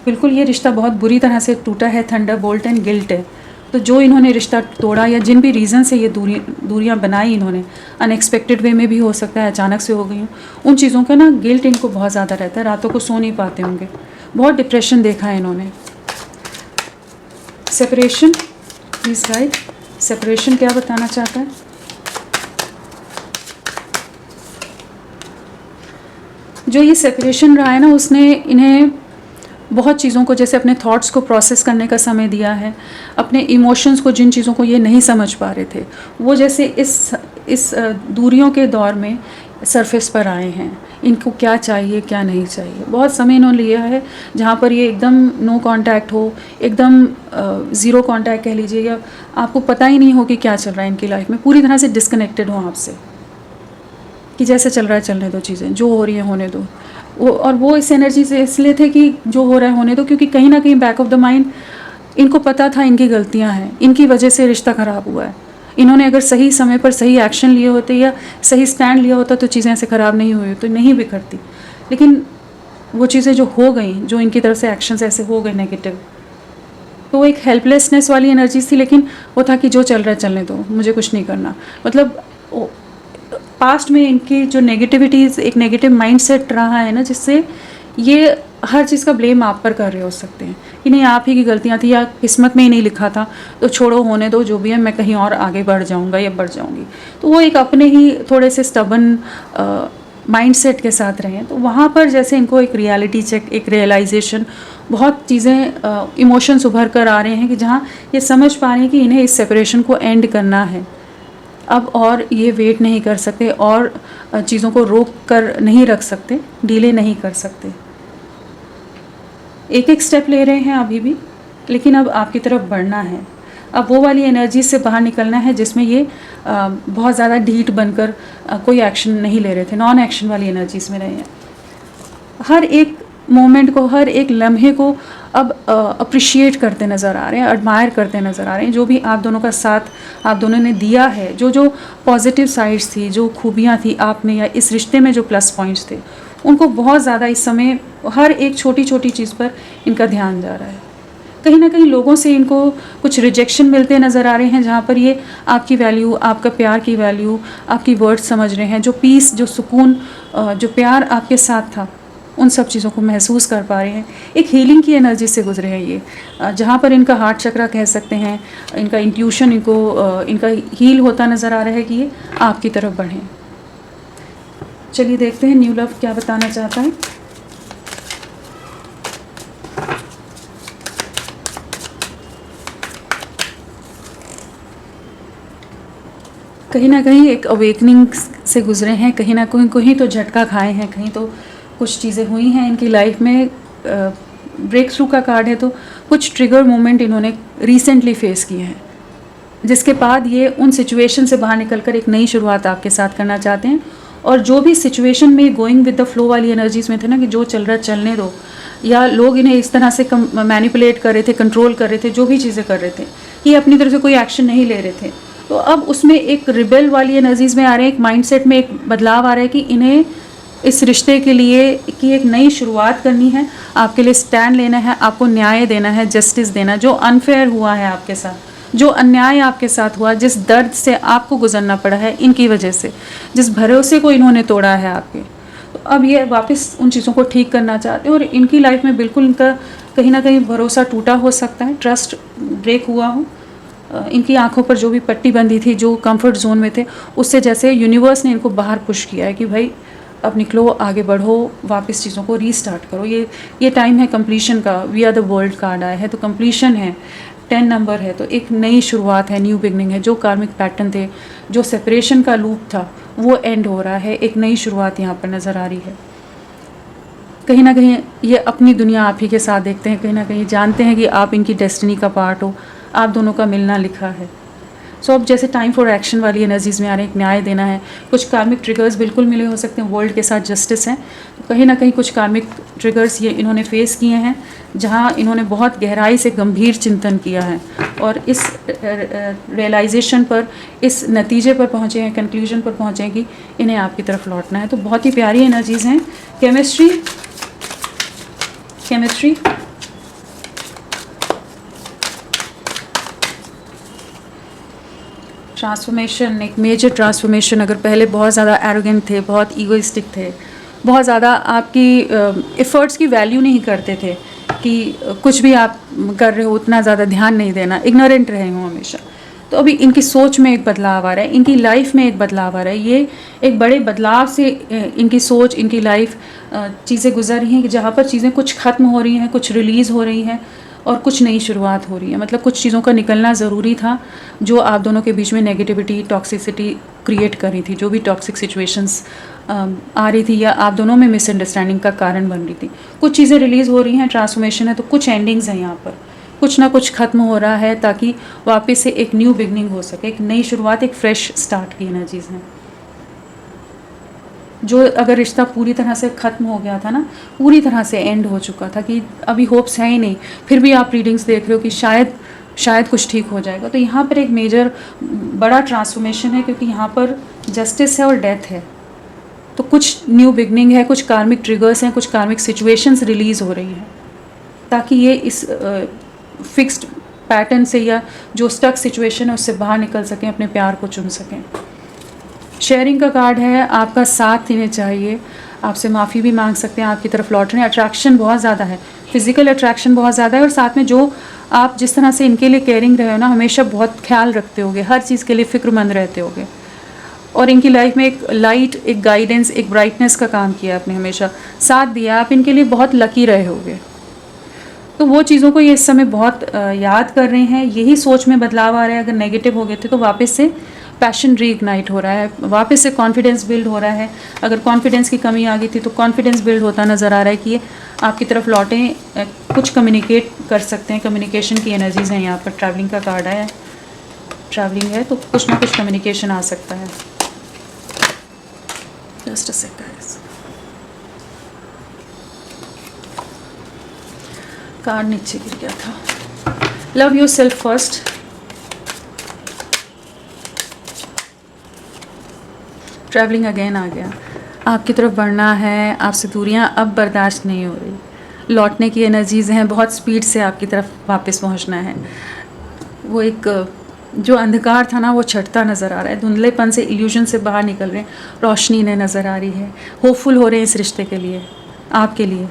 बिल्कुल ये रिश्ता बहुत बुरी तरह से टूटा है, थंडर बोल्ट एंड गिल्ट है। तो जो इन्होंने रिश्ता तोड़ा या जिन भी रीज़न से ये दूरियां बनाई इन्होंने, अनएक्सपेक्टेड वे में भी हो सकता है, अचानक से हो गई हूँ, उन चीज़ों का ना गिल्ट इनको बहुत ज़्यादा रहता है, रातों को सो नहीं पाते होंगे, बहुत डिप्रेशन देखा है इन्होंने। सेपरेशन, प्लीज़ गाइड, सेपरेशन क्या बताना चाहता है? जो ये सेपरेशन रहा है ना, उसने इन्हें बहुत चीज़ों को, जैसे अपने थॉट्स को प्रोसेस करने का समय दिया है, अपने इमोशंस को, जिन चीज़ों को ये नहीं समझ पा रहे थे, वो जैसे इस दूरियों के दौर में सरफेस पर आए हैं। इनको क्या चाहिए क्या नहीं चाहिए, बहुत समय इन्होंने लिया है जहाँ पर ये एकदम नो कांटेक्ट हो, एकदम ज़ीरो कांटेक्ट कह लीजिए, या आपको पता ही नहीं हो कि क्या चल रहा है इनकी लाइफ में, पूरी तरह से डिस्कनेक्टेड हो आपसे, कि जैसे चल रहा है चलने दो, चीज़ें जो हो रही हैं होने दो। वो इस एनर्जी से इसलिए थे कि जो हो रहा है होने दो, क्योंकि कहीं ना कहीं बैक ऑफ द माइंड इनको पता था इनकी गलतियां हैं, इनकी वजह से रिश्ता ख़राब हुआ है। इन्होंने अगर सही समय पर सही एक्शन लिए होते या सही स्टैंड लिया होता तो चीज़ें ऐसे ख़राब नहीं हुई, तो नहीं बिखरती। लेकिन वो चीज़ें जो हो गई, जो इनकी तरफ से एक्शंस ऐसे हो गए नेगेटिव, तो वो एक हेल्पलेसनेस वाली एनर्जी थी। लेकिन वो था कि जो चल रहा है चलने दो, मुझे कुछ नहीं करना। मतलब पास्ट में इनकी जो नेगेटिविटीज़, एक नेगेटिव माइंडसेट रहा है ना, जिससे ये हर चीज़ का ब्लेम आप पर कर रहे हो सकते हैं कि नहीं आप ही की गलतियाँ थी, या किस्मत में ही नहीं लिखा था, तो छोड़ो होने दो, जो भी है मैं कहीं और आगे बढ़ जाऊँगा या बढ़ जाऊँगी। तो वो एक अपने ही थोड़े से स्टबन माइंडसेट के साथ रहे हैं। तो वहाँ पर जैसे इनको एक रियलिटी चेक, एक रियलाइजेशन, बहुत चीज़ें इमोशंस उभर कर आ रहे हैं कि जहाँ ये समझ पा रहे हैं कि इन्हें इस सेपरेशन को एंड करना है अब, और ये वेट नहीं कर सकते, और चीज़ों को रोक कर नहीं रख सकते, डिले नहीं कर सकते। एक एक स्टेप ले रहे हैं अभी भी, लेकिन अब आपकी तरफ बढ़ना है। अब वो वाली एनर्जी से बाहर निकलना है जिसमें ये बहुत ज़्यादा ढीठ बनकर कोई एक्शन नहीं ले रहे थे, नॉन एक्शन वाली एनर्जीज में रहे हैं। हर एक मोमेंट को, हर एक लम्हे को अब अप्रिशिएट करते नज़र आ रहे हैं, एडमायर करते नज़र आ रहे हैं। जो भी आप दोनों का साथ आप दोनों ने दिया है, जो जो पॉजिटिव साइड्स थी, जो खूबियाँ थी आप में, या इस रिश्ते में जो प्लस पॉइंट्स थे, उनको बहुत ज़्यादा इस समय हर एक छोटी छोटी चीज़ पर इनका ध्यान जा रहा है। कहीं ना कहीं लोगों से इनको कुछ रिजेक्शन मिलते नज़र आ रहे हैं, जहाँ पर ये आपकी वैल्यू, आपका प्यार की वैल्यू, आपकी वर्ड्स समझ रहे हैं, जो पीस, जो सुकून, जो प्यार आपके साथ था, उन सब चीज़ों को महसूस कर पा रहे हैं। एक हीलिंग की एनर्जी से गुजरे हैं ये, जहाँ पर इनका हार्ट चक्रा कह सकते हैं, इनका इंट्यूशन इनका हील होता नज़र आ रहा है कि ये आपकी तरफ बढ़ें। चलिए देखते हैं न्यू लव क्या बताना चाहता है। कहीं ना कहीं एक अवेकनिंग से गुजरे हैं, कहीं ना कहीं तो झटका खाए हैं, कहीं तो कुछ चीज़ें हुई हैं इनकी लाइफ में। ब्रेक थ्रू का कार्ड है, तो कुछ ट्रिगर मोमेंट इन्होंने रिसेंटली फेस किए हैं, जिसके बाद ये उन सिचुएशन से बाहर निकलकर एक नई शुरुआत आपके साथ करना चाहते हैं, और जो भी सिचुएशन में गोइंग विद द फ्लो वाली एनर्जीज़ में थे ना कि जो चल रहा है चलने दो, या लोग इन्हें इस तरह से मैनिपुलेट कर रहे थे, कंट्रोल कर रहे थे, जो भी चीज़ें कर रहे थे, ये अपनी तरफ से कोई एक्शन नहीं ले रहे थे। तो अब उसमें एक रिबेल वाली एनर्जीज़ में आ रहे हैं, एक माइंडसेट में एक बदलाव आ रहा है कि इन्हें इस रिश्ते के लिए की एक नई शुरुआत करनी है, आपके लिए स्टैंड लेना है, आपको न्याय देना है, जस्टिस देना। जो अनफेयर हुआ है आपके साथ, जो अन्याय आपके साथ हुआ, जिस दर्द से आपको गुजरना पड़ा है इनकी वजह से, जिस भरोसे को इन्होंने तोड़ा है आपके, तो अब ये वापस उन चीज़ों को ठीक करना चाहते हैं। और इनकी लाइफ में बिल्कुल इनका कहीं ना कहीं भरोसा टूटा हो सकता है, ट्रस्ट ब्रेक हुआ हो। इनकी आंखों पर जो भी पट्टी बंधी थी, जो कंफर्ट जोन में थे, उससे जैसे यूनिवर्स ने इनको बाहर पुश किया है कि भाई अब निकलो, आगे बढ़ो, वापस चीज़ों को रीस्टार्ट करो। ये टाइम है कंप्लीशन का। We are the world card आया है, तो कंप्लीशन है, 10 नंबर है, तो एक नई शुरुआत है, न्यू बिगनिंग है। जो कार्मिक पैटर्न थे, जो सेपरेशन का लूप था, वो एंड हो रहा है, एक नई शुरुआत यहाँ पर नज़र आ रही है। कहीं ना कहीं ये अपनी दुनिया आप ही के साथ देखते हैं, कहीं ना कहीं जानते हैं कि आप इनकी डेस्टिनी का पार्ट हो, आप दोनों का मिलना लिखा है। सो अब जैसे टाइम फॉर एक्शन वाली एनर्जीज़ में आ रहे हैं, एक न्याय देना है। कुछ कार्मिक ट्रिगर्स बिल्कुल मिले हो सकते हैं, वर्ल्ड के साथ जस्टिस है, तो कहीं ना कहीं कुछ कार्मिक ट्रिगर्स ये इन्होंने फेस किए हैं, जहाँ इन्होंने बहुत गहराई से गंभीर चिंतन किया है और इस रियलाइजेशन पर, इस नतीजे पर पहुँचे हैं, कंक्लूजन पर पहुँचे हैं कि इन्हें आपकी तरफ लौटना है। तो बहुत ही प्यारी एनर्जीज़ हैं। केमिस्ट्री ट्रांसफॉर्मेशन, एक मेजर ट्रांसफॉर्मेशन। अगर पहले बहुत ज़्यादा एरोगेंट थे, बहुत ईगोइस्टिक थे, बहुत ज़्यादा आपकी एफ़र्ट्स की वैल्यू नहीं करते थे कि कुछ भी आप कर रहे हो उतना ज़्यादा ध्यान नहीं देना, इग्नोरेंट रहे हो हमेशा, तो अभी इनकी सोच में एक बदलाव आ रहा है, इनकी लाइफ में एक बदलाव आ रहा है। ये एक बड़े बदलाव से इनकी सोच, इनकी लाइफ, चीज़ें गुजर रही हैं कि जहाँ पर चीज़ें कुछ ख़त्म हो रही हैं, कुछ रिलीज़ हो रही हैं और कुछ नई शुरुआत हो रही है। मतलब कुछ चीज़ों का निकलना ज़रूरी था जो आप दोनों के बीच में नेगेटिविटी, टॉक्सिसिटी क्रिएट कर रही थी, जो भी टॉक्सिक सिचुएशंस आ रही थी या आप दोनों में मिसअंडरस्टैंडिंग का कारण बन रही थी। कुछ चीज़ें रिलीज़ हो रही हैं, ट्रांसफॉर्मेशन है, तो कुछ एंडिंग्स हैं यहाँ पर, कुछ ना कुछ ख़त्म हो रहा है ताकि वापस से एक न्यू बिगनिंग हो सके, एक नई शुरुआत, एक फ्रेश स्टार्ट की एनर्जीज़ हैं। जो अगर रिश्ता पूरी तरह से ख़त्म हो गया था ना, पूरी तरह से एंड हो चुका था कि अभी होप्स है ही नहीं, फिर भी आप रीडिंग्स देख रहे हो कि शायद कुछ ठीक हो जाएगा, तो यहाँ पर एक मेजर बड़ा ट्रांसफॉर्मेशन है, क्योंकि यहाँ पर जस्टिस है और डेथ है। तो कुछ न्यू बिगनिंग है, कुछ कार्मिक ट्रिगर्स हैं, कुछ कार्मिक सिचुएशंस रिलीज़ हो रही हैं ताकि ये इस फिक्स्ड पैटर्न से या जो स्टक सिचुएशन है उससे बाहर निकल सकें, अपने प्यार को चुन सकें। शेयरिंग का कार्ड है, आपका साथ इन्हें चाहिए, आपसे माफ़ी भी मांग सकते हैं, आपकी तरफ लौट रहे हैं। अट्रैक्शन बहुत ज़्यादा है, फिजिकल अट्रैक्शन बहुत ज़्यादा है, और साथ में जो आप जिस तरह से इनके लिए केयरिंग रहे हो ना, हमेशा बहुत ख्याल रखते होगे, हर चीज़ के लिए फ़िक्रमंद रहते होगे, और इनकी लाइफ में एक लाइट, एक गाइडेंस, एक ब्राइटनेस का काम किया आपने, हमेशा साथ दिया, आप इनके लिए बहुत लकी रहे होगे। तो वो चीज़ों को ये इस समय बहुत याद कर रहे हैं, यही सोच में बदलाव आ रहा है। अगर नेगेटिव हो गए थे तो वापस से पैशन रीइग्नाइट हो रहा है, वापस से कॉन्फिडेंस बिल्ड हो रहा है। अगर कॉन्फिडेंस की कमी आ गई थी तो कॉन्फिडेंस बिल्ड होता नज़र आ रहा है कि ये आपकी तरफ लौटें, कुछ कम्युनिकेट कर सकते हैं। कम्युनिकेशन की एनर्जीज़ हैं यहाँ पर। ट्रैवलिंग का कार्ड है, ट्रैवलिंग है तो कुछ ना कुछ कम्युनिकेशन आ सकता है। जस्ट अ सेकंड, कार्ड नीचे गिर गया था। Love yourself first. Travelling again आ गया, आपकी तरफ बढ़ना है, आपसे दूरियां अब बर्दाश्त नहीं हो रही, लौटने की एनर्जीज़ हैं, बहुत स्पीड से आपकी तरफ वापस पहुंचना है। वो एक जो अंधकार था ना वो छटता नज़र आ रहा है, धुंधलेपन से, इल्यूजन से बाहर निकल रहे हैं, रोशनी इन्हें नज़र आ रही है, होपफुल हो रहे हैं इस रिश्ते के लिए, आपके लिए।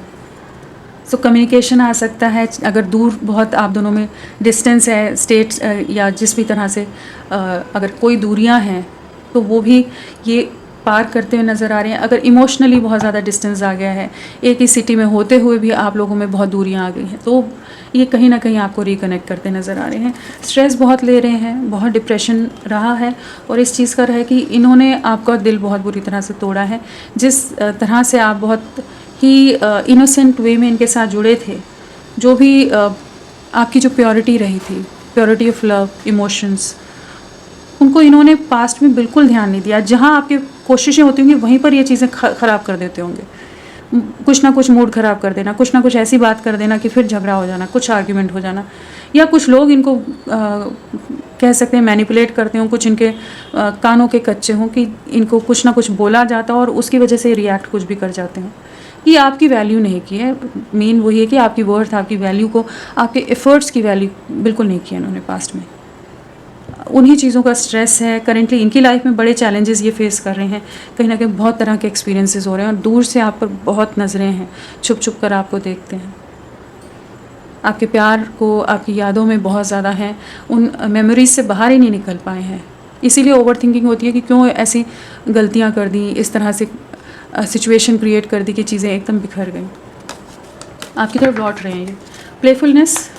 सो कम्युनिकेशन आ सकता है, अगर दूर बहुत आप दोनों में डिस्टेंस है, स्टेट्स या जिस भी तरह से अगर कोई दूरियां हैं तो वो भी ये पार करते हुए नज़र आ रहे हैं। अगर इमोशनली बहुत ज़्यादा डिस्टेंस आ गया है, एक ही सिटी में होते हुए भी आप लोगों में बहुत दूरियां आ गई हैं, तो ये कहीं ना कहीं आपको रिकनेक्ट करते नज़र आ रहे हैं। स्ट्रेस बहुत ले रहे हैं, बहुत डिप्रेशन रहा है, और इस चीज़ का रहा है कि इन्होंने आपका दिल बहुत बुरी तरह से तोड़ा है। जिस तरह से आप बहुत ही इनोसेंट वे में इनके साथ जुड़े थे, जो भी आपकी जो प्योरिटी रही थी, प्योरिटी ऑफ लव, इमोशंस, उनको इन्होंने पास्ट में बिल्कुल ध्यान नहीं दिया। जहाँ आपकी कोशिशें होती होंगी वहीं पर ये चीज़ें ख़राब कर देते होंगे। कुछ ना कुछ मूड ख़राब कर देना, कुछ ना कुछ ऐसी बात कर देना कि फिर झगड़ा हो जाना, कुछ आर्ग्यूमेंट हो जाना, या कुछ लोग इनको कह सकते हैं मैनिपुलेट करते हों, कुछ इनके कानों के कच्चे हों कि इनको कुछ ना कुछ बोला जाता और उसकी वजह से रिएक्ट कुछ भी कर जाते हैं। ये आपकी वैल्यू नहीं की है। मेन वही है कि आपकी वर्थ, आपकी वैल्यू को, आपके एफ़र्ट्स की वैल्यू बिल्कुल नहीं किया इन्होंने पास्ट में। उन्हीं चीज़ों का स्ट्रेस है। करेंटली इनकी लाइफ में बड़े चैलेंजेस ये फेस कर रहे हैं। कहीं ना कहीं बहुत तरह के एक्सपीरियंसेस हो रहे हैं और दूर से आप पर बहुत नज़रें हैं, छुप छुप कर आपको देखते हैं। आपके प्यार को, आपकी यादों में बहुत ज़्यादा हैं, उन मेमोरीज से बाहर ही नहीं निकल पाए हैं। इसीलिए ओवर थिंकिंग होती है कि क्यों ऐसी गलतियाँ कर दी, इस तरह से सिचुएशन क्रिएट कर दी कि चीज़ें एकदम बिखर गई। आपकी तरफ लौट रहे हैं ये। प्लेफुलनेस,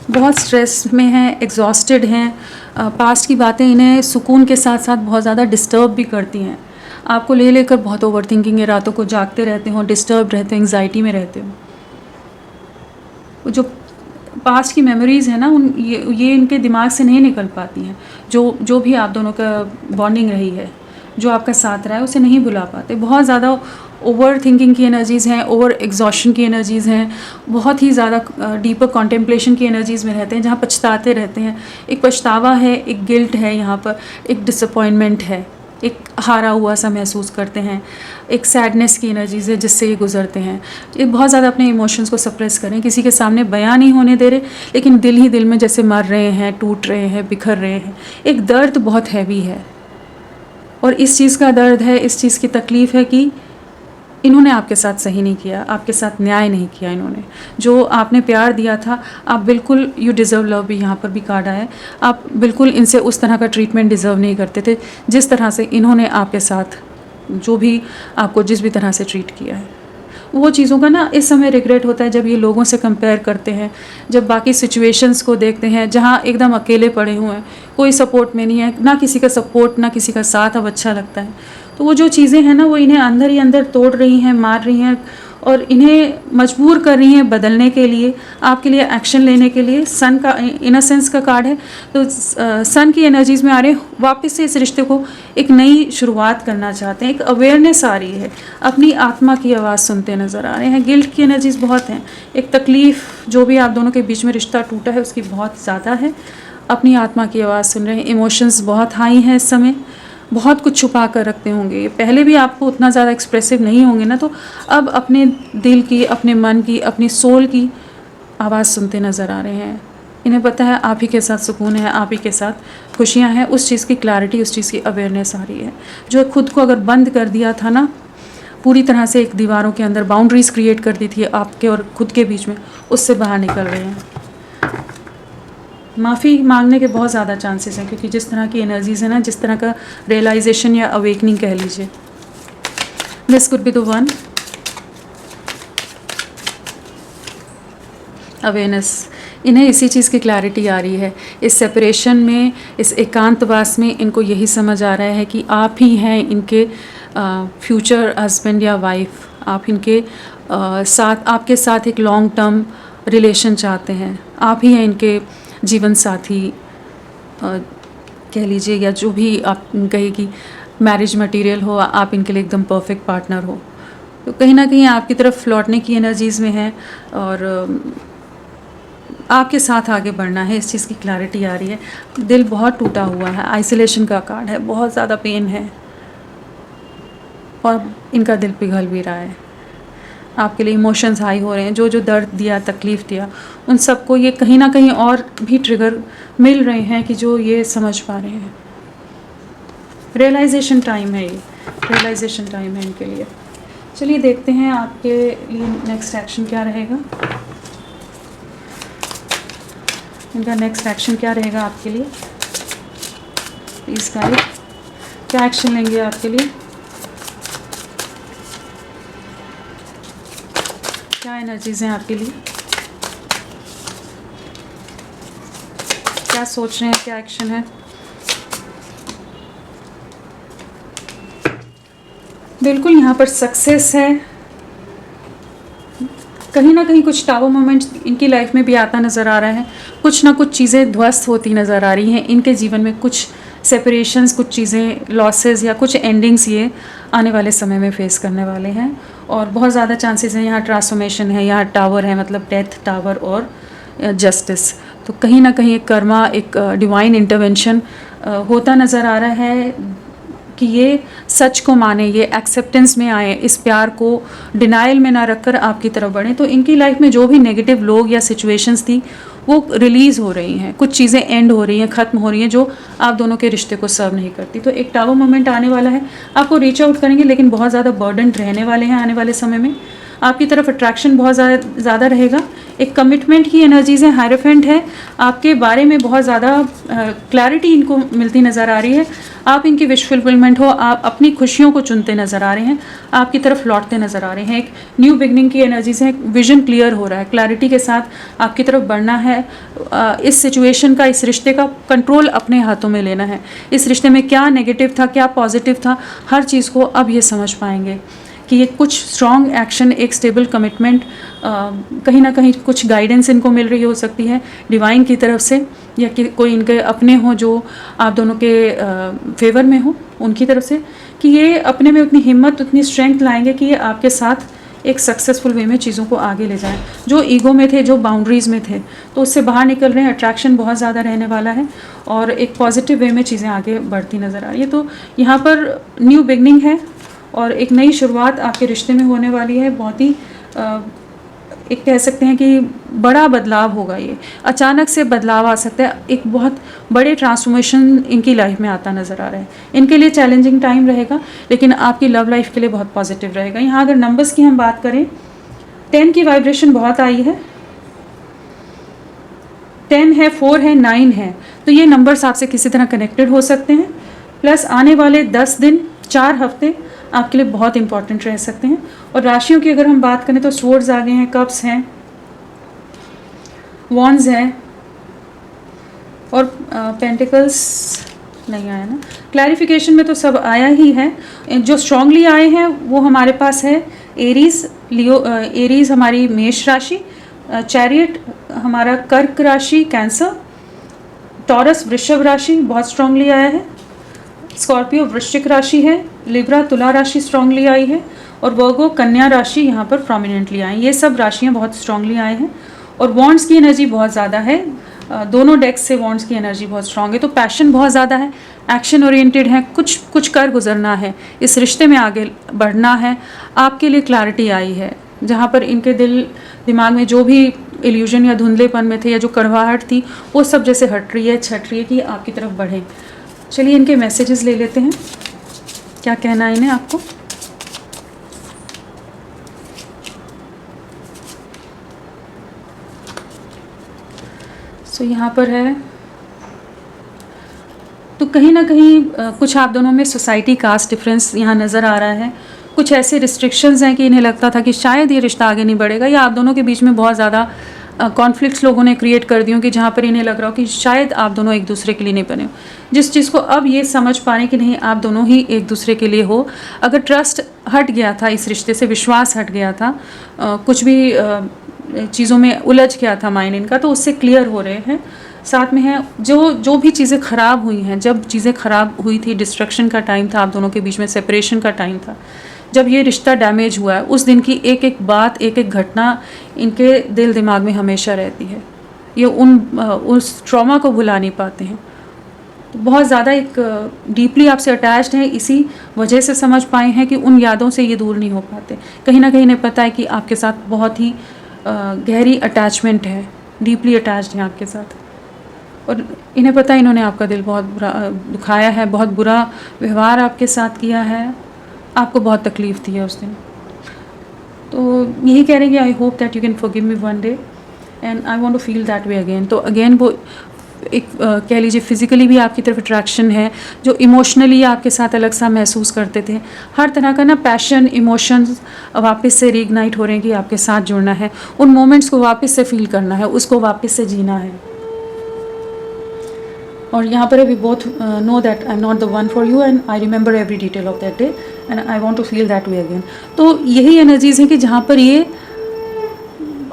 बहुत स्ट्रेस में हैं, एग्जॉस्टेड हैं। पास्ट की बातें इन्हें सुकून के साथ साथ बहुत ज़्यादा डिस्टर्ब भी करती हैं। आपको ले लेकर बहुत ओवर थिंकिंग है, रातों को जागते रहते हो, डिस्टर्ब रहते हो, एंग्जाइटी में रहते हो। जो पास्ट की मेमोरीज़ हैं ना, ये इनके दिमाग से नहीं निकल पाती हैं। जो भी आप दोनों का बॉन्डिंग रही है, जो आपका साथ रहा है, उसे नहीं भुला पाते। बहुत ज़्यादा ओवर थिंकिंग की एनर्जीज़ हैं, ओवर एग्जॉशन की एनर्जीज़ हैं, बहुत ही ज़्यादा डीपर कॉन्टेम्पलेशन की एनर्जीज़ में रहते हैं, जहाँ पछताते रहते हैं। एक पछतावा है, एक गिल्ट है, यहाँ पर एक डिसअपॉइंटमेंट है, एक हारा हुआ सा महसूस करते हैं, एक सैडनेस की एनर्जीज़ है जिससे ये गुजरते हैं। ये बहुत ज़्यादा अपने इमोशंस को सप्रेस करें, किसी के सामने बयां नहीं होने दे रहे, लेकिन दिल ही दिल में जैसे मर रहे हैं, टूट रहे हैं, बिखर रहे हैं। एक दर्द बहुत हैवी है और इस चीज़ का दर्द है, इस चीज़ की तकलीफ़ है कि इन्होंने आपके साथ सही नहीं किया, आपके साथ न्याय नहीं किया इन्होंने। जो आपने प्यार दिया था, आप बिल्कुल, यू डिज़र्व लव भी यहाँ पर भी कार्ड आया है, आप बिल्कुल इनसे उस तरह का ट्रीटमेंट डिज़र्व नहीं करते थे जिस तरह से इन्होंने आपके साथ, जो भी आपको जिस भी तरह से ट्रीट किया है। वो चीज़ों का ना इस समय रिग्रेट होता है जब ये लोगों से कंपेयर करते हैं, जब बाकी सिचुएशंस को देखते हैं जहाँ एकदम अकेले पड़े हुए हैं, कोई सपोर्ट में नहीं है, ना किसी का सपोर्ट, ना किसी का साथ अब अच्छा लगता है। तो वो जो चीज़ें हैं ना, वो इन्हें अंदर ही अंदर तोड़ रही हैं, मार रही हैं और इन्हें मजबूर कर रही हैं बदलने के लिए, आपके लिए एक्शन लेने के लिए। सन का, इनोसेंस का कार्ड है, तो सन की एनर्जीज़ में आ रहे हैं, वापस से इस रिश्ते को एक नई शुरुआत करना चाहते हैं। एक अवेयरनेस आ रही है, अपनी आत्मा की आवाज़ सुनते नज़र आ रहे हैं। गिल्ट की एनर्जीज़ बहुत हैं, एक तकलीफ़ जो भी आप दोनों के बीच में रिश्ता टूटा है उसकी बहुत ज़्यादा है। अपनी आत्मा की आवाज़ सुन रहे हैं। इमोशंस बहुत हाई हैं इस समय, बहुत कुछ छुपा कर रखते होंगे। पहले भी आपको उतना ज़्यादा एक्सप्रेसिव नहीं होंगे ना, तो अब अपने दिल की, अपने मन की, अपनी सोल की आवाज़ सुनते नज़र आ रहे हैं। इन्हें पता है आप ही के साथ सुकून है, आप ही के साथ खुशियाँ हैं। उस चीज़ की क्लैरिटी, उस चीज़ की अवेयरनेस आ रही है। जो खुद को अगर बंद कर दिया था ना, पूरी तरह से एक दीवारों के अंदर बाउंड्रीज़ क्रिएट कर दी थी आपके और खुद के बीच में, उससे बाहर निकल रहे हैं। माफ़ी मांगने के बहुत ज़्यादा चांसेस हैं, क्योंकि जिस तरह की एनर्जीज़ है ना, जिस तरह का रियलाइजेशन या अवेकनिंग कह लीजिए, this could be the one. Awareness, इन्हें इसी चीज़ की क्लैरिटी आ रही है। इस सेपरेशन में, इस एकांतवास में इनको यही समझ आ रहा है कि आप ही हैं इनके फ्यूचर हस्बैंड या वाइफ। आप इनके साथ, आपके साथ एक लॉन्ग टर्म रिलेशन चाहते हैं। आप ही हैं इनके जीवन साथी कह लीजिए, या जो भी आप कहे कि मैरिज मटेरियल हो, आप इनके लिए एकदम परफेक्ट पार्टनर हो। तो कहीं ना कहीं आपकी तरफ लौटने की एनर्जीज़ में है और आपके साथ आगे बढ़ना है, इस चीज़ की क्लैरिटी आ रही है। दिल बहुत टूटा हुआ है, आइसोलेशन का कार्ड है, बहुत ज़्यादा पेन है और इनका दिल पिघल भी रहा है। आपके लिए इमोशंस हाई हो रहे हैं, जो जो दर्द दिया, तकलीफ़ दिया, उन सबको ये कहीं ना कहीं और भी ट्रिगर मिल रहे हैं कि जो ये समझ पा रहे हैं। रियलाइजेशन टाइम है, ये रियलाइजेशन टाइम है इनके लिए। चलिए देखते हैं आपके लिए नेक्स्ट एक्शन क्या रहेगा। इनका नेक्स्ट एक्शन क्या रहेगा आपके लिए, प्लीज़ गाइड। क्या एक्शन लेंगे आपके लिए, क्या एनर्जीज़ हैं आपके लिए, क्या सोच रहे हैं, क्या एक्शन है। बिल्कुल यहाँ पर सक्सेस है, कहीं ना कहीं कुछ टावर मोमेंट्स इनकी लाइफ में भी आता नज़र आ रहा है। कुछ ना कुछ चीज़ें ध्वस्त होती नज़र आ रही हैं इनके जीवन में, कुछ सेपरेशंस, कुछ चीज़ें लॉसेस या कुछ एंडिंग्स ये आने वाले समय में फेस करने वाले हैं। और बहुत ज़्यादा चांसेस हैं यहाँ ट्रांसफॉर्मेशन है, यहाँ टावर है, मतलब डेथ, टावर और जस्टिस। तो कहीं ना कहीं एक कर्मा, एक डिवाइन इंटरवेंशन होता नज़र आ रहा है कि ये सच को माने, ये एक्सेप्टेंस में आए, इस प्यार को डिनाइल में ना रखकर आपकी तरफ बढ़ें। तो इनकी लाइफ में जो भी नेगेटिव लोग या सिचुएशंस थी वो रिलीज़ हो रही हैं, कुछ चीज़ें एंड हो रही हैं, ख़त्म हो रही हैं जो आप दोनों के रिश्ते को सर्व नहीं करती। तो एक टावर मोमेंट आने वाला है, आपको रीच आउट करेंगे लेकिन बहुत ज़्यादा बर्डन रहने वाले हैं आने वाले समय में। आपकी तरफ अट्रैक्शन बहुत ज़्यादा रहेगा। एक कमिटमेंट की एनर्जीज़ हैं, हायरोफेंट है, आपके बारे में बहुत ज़्यादा क्लैरिटी इनको मिलती नज़र आ रही है। आप इनकी विश फुलफिलमेंट हो, आप अपनी खुशियों को चुनते नज़र आ रहे हैं, आपकी तरफ लौटते नज़र आ रहे हैं। एक न्यू बिगनिंग की एनर्जीज़ हैं, विजन क्लियर हो रहा है, क्लैरिटी के साथ आपकी तरफ बढ़ना है। इस सिचुएशन का, इस रिश्ते का कंट्रोल अपने हाथों में लेना है। इस रिश्ते में क्या नेगेटिव था, क्या पॉजिटिव था, हर चीज़ को अब ये समझ पाएंगे कि ये कुछ स्ट्रॉन्ग एक्शन, एक स्टेबल कमिटमेंट, कहीं ना कहीं कुछ गाइडेंस इनको मिल रही हो सकती है डिवाइन की तरफ से, या कि कोई इनके अपने हो जो आप दोनों के फेवर में हो उनकी तरफ से, कि ये अपने में उतनी हिम्मत, उतनी स्ट्रेंथ लाएंगे कि ये आपके साथ एक सक्सेसफुल वे में चीज़ों को आगे ले जाएं। जो ईगो में थे, जो बाउंड्रीज़ में थे, तो उससे बाहर निकल रहे हैं। अट्रैक्शन बहुत ज़्यादा रहने वाला है और एक पॉजिटिव वे में चीज़ें आगे बढ़ती नज़र आ रही है। तो यहाँ पर न्यू बिगनिंग है और एक नई शुरुआत आपके रिश्ते में होने वाली है। बहुत ही एक कह सकते हैं कि बड़ा बदलाव होगा, ये अचानक से बदलाव आ सकता है, एक बहुत बड़े ट्रांसफॉर्मेशन इनकी लाइफ में आता नज़र आ रहा है। इनके लिए चैलेंजिंग टाइम रहेगा लेकिन आपकी लव लाइफ के लिए बहुत पॉजिटिव रहेगा। यहाँ अगर नंबर्स की हम बात करें, 10 की वाइब्रेशन बहुत आई है, 10 है, 4 है, 9 है, तो ये नंबर्स आपसे किसी तरह कनेक्टेड हो सकते हैं। प्लस आने वाले 10 दिन, 4 हफ्ते आपके लिए बहुत इंपॉर्टेंट रह सकते हैं। और राशियों की अगर हम बात करें तो स्वॉर्ड्स आ गए हैं, कप्स हैं, वॉन्ड्स हैं और पेंटिकल्स नहीं आया ना। क्लैरिफिकेशन में तो सब आया ही है। जो स्ट्रांगली आए हैं वो हमारे पास है एरीज, लियो, एरीज हमारी मेष राशि, चैरियट हमारा कर्क राशि, कैंसर, टॉरस वृषभ राशि बहुत स्ट्रांगली आया है, स्कॉर्पियो वृश्चिक राशि है, लिब्रा तुला राशि स्ट्रांगली आई है और वर्गो कन्या राशि यहाँ पर प्रोमिनेंटली आई। ये सब राशियाँ बहुत स्ट्रांगली आए हैं और वॉन्ड्स की एनर्जी बहुत ज़्यादा है। दोनों डेक्स से वॉन्ड्स की एनर्जी बहुत स्ट्रांग है। तो पैशन बहुत ज़्यादा है, एक्शन ओरिएंटेड है, कुछ कर गुजरना है, इस रिश्ते में आगे बढ़ना है। आपके लिए क्लैरिटी आई है, जहाँ पर इनके दिल दिमाग में जो भी इल्यूजन या धुंधलेपन में थे या जो कड़वाहट थी वो सब जैसे हट रही है, छट रही है कि आपकी तरफ बढ़ें। चलिए इनके मैसेजेस ले लेते हैं, क्या कहना है इन्हें आपको। सो यहाँ पर है तो कहीं ना कहीं कुछ आप दोनों में सोसाइटी कास्ट डिफरेंस यहाँ नज़र आ रहा है। कुछ ऐसे रिस्ट्रिक्शंस हैं कि इन्हें लगता था कि शायद ये रिश्ता आगे नहीं बढ़ेगा, या आप दोनों के बीच में बहुत ज़्यादा कॉन्फ्लिक्ट्स लोगों ने क्रिएट कर दी हो कि जहाँ पर इन्हें लग रहा हो कि शायद आप दोनों एक दूसरे के लिए नहीं बने हो। जिस चीज़ को अब ये समझ पा रहे कि नहीं, आप दोनों ही एक दूसरे के लिए हो। अगर ट्रस्ट हट गया था इस रिश्ते से, विश्वास हट गया था, कुछ भी चीज़ों में उलझ गया था माइंड इनका, तो उससे क्लियर हो रहे हैं। साथ में है जो भी चीज़ें ख़राब हुई हैं, जब चीज़ें ख़राब हुई थी, डिस्ट्रक्शन का टाइम था आप दोनों के बीच में, सेपरेशन का टाइम था, जब ये रिश्ता डैमेज हुआ है, उस दिन की एक एक बात, एक एक घटना इनके दिल दिमाग में हमेशा रहती है। ये उस ट्रॉमा को भुला नहीं पाते हैं। तो बहुत ज़्यादा एक डीपली आपसे अटैच्ड है, इसी वजह से समझ पाए हैं कि उन यादों से ये दूर नहीं हो पाते। कहीं ना कहीं इन्हें पता है कि आपके साथ बहुत ही गहरी अटैचमेंट है, डीपली अटैच्ड हैं आपके साथ। और इन्हें पता है इन्होंने आपका दिल बहुत बुरा दुखाया है, बहुत बुरा व्यवहार आपके साथ किया है, आपको बहुत तकलीफ़ दी है उस दिन। तो यही कह रहे हैं कि I hope that you can forgive me one day and I want to feel that way again. तो अगेन वो एक कह लीजिए फिज़िकली भी आपकी तरफ अट्रैक्शन है, जो इमोशनली आपके साथ अलग सा महसूस करते थे, हर तरह का ना पैशन, इमोशंस वापस से रीइग्नाइट हो रहे हैं कि आपके साथ जुड़ना है, उन मोमेंट्स को वापस से फील करना है, उसको वापस से जीना है। और यहाँ पर we both know that I am not the one for you and I remember every detail of that day and I want to feel that way again. तो यही एनर्जीज़ हैं कि जहाँ पर ये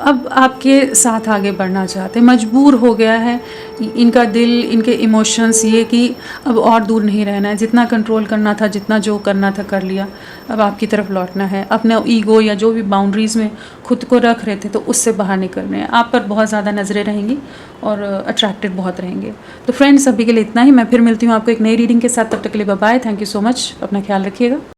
अब आपके साथ आगे बढ़ना चाहते हैं, मजबूर हो गया है इनका दिल, इनके इमोशंस, ये कि अब और दूर नहीं रहना है, जितना कंट्रोल करना था, जितना जो करना था कर लिया, अब आपकी तरफ लौटना है, अपने ईगो या जो भी बाउंड्रीज़ में खुद को रख रहे थे तो उससे बाहर निकलने हैं। आप पर बहुत ज़्यादा नज़रें रहेंगी और अट्रैक्टेड बहुत रहेंगे। तो फ्रेंड्स, अभी के लिए इतना ही। मैं फिर मिलती हूँ आपको एक नई रीडिंग के साथ, तब तक के लिए bye bye. Thank you so much, अपना ख्याल रखिएगा।